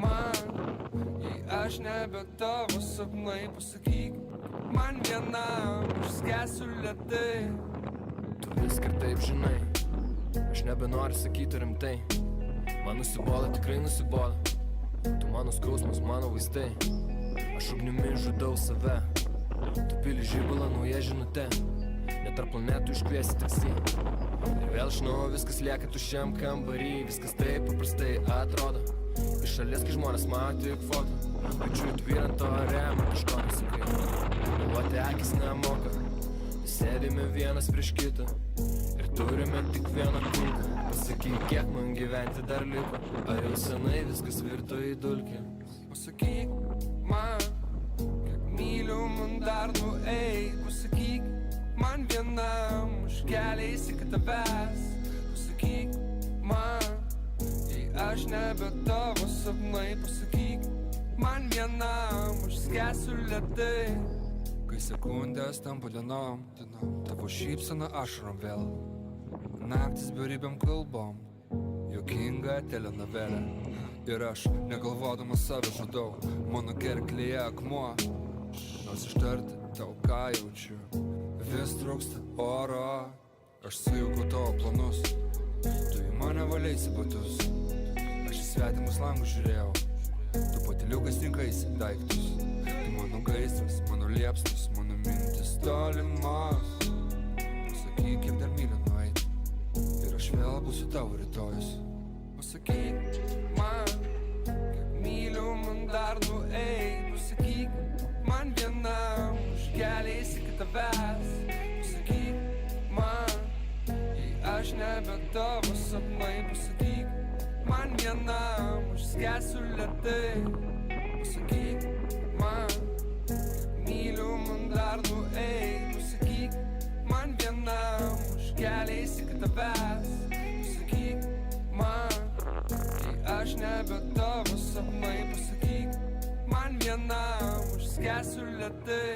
man, jei aš nebe tavo sapnai, pasakyk man vienam, išskęsiu lėtai. Tu viską taip žinai, aš nebenoriu sakyti rimtai. Man nusibola, tikrai nusibola. Tu mano skausmas, mano vaistai. Aš ugnimi žudau save. Tu pili žibalą, nauja žinutė. Net tarp planetų iškviesi taksi. Ir vėl iš naujo viskas lieka tuščiam kambarį. Viskas taip paprastai atrodo. Iš šalies, kai žmonės mato tik foto. Jaučiu tvyrant ore, man kažko nesakai. Meluoti akis nemoka. Sėdime vienas prieš kitą ir turime tik vieną kulką. Pasakyk, kiek man gyventi dar liko. Ar jau senai viskas virto į dulkę? Pasakyk man, kiek myliu man dar nueit. Pasakyk man vienam, už kelią iki tavęs. Pasakyk man, jei aš nebe tavo sapnai. Pasakyk man vienam, aš skęsiu lėtai. Kai sekundės tampa dienom, tavo šypsena ašarom vėl. Naktis beribėm kalbom, juokinga telenovelė. Ir aš negalvodamas save žudau, mano gerklėje akmuo. Nors ištarti tau ką jaučiu, vis trūksta oro. Aš sujaukau tavo planus, tu į mane valėsi batus. Aš į svetimus langus žiūrėjau, tu patiliukas rinkaisi daiktus. Tu mano gaisras, mano liepsnas, mano mintis tolimos. Pasakyk, kiek dar myliu nueit, ir aš vėl būsiu tavo rytojus. Pasakyk man, kiek myliu man dar nueit. Pasakyk man vienam, už kelią iki tavęs. Pasakyk man, jei aš nebe tavo sapnai. Pasakyk man vienam, aš skęsiu lėtai. Pasakyk man, myliu man dar nueit. Pasakyk man vienam, už kelią iki tavęs. Pasakyk man, jei aš nebe tavo sapnai. Pasakyk man vienam, aš skęsiu lėtai.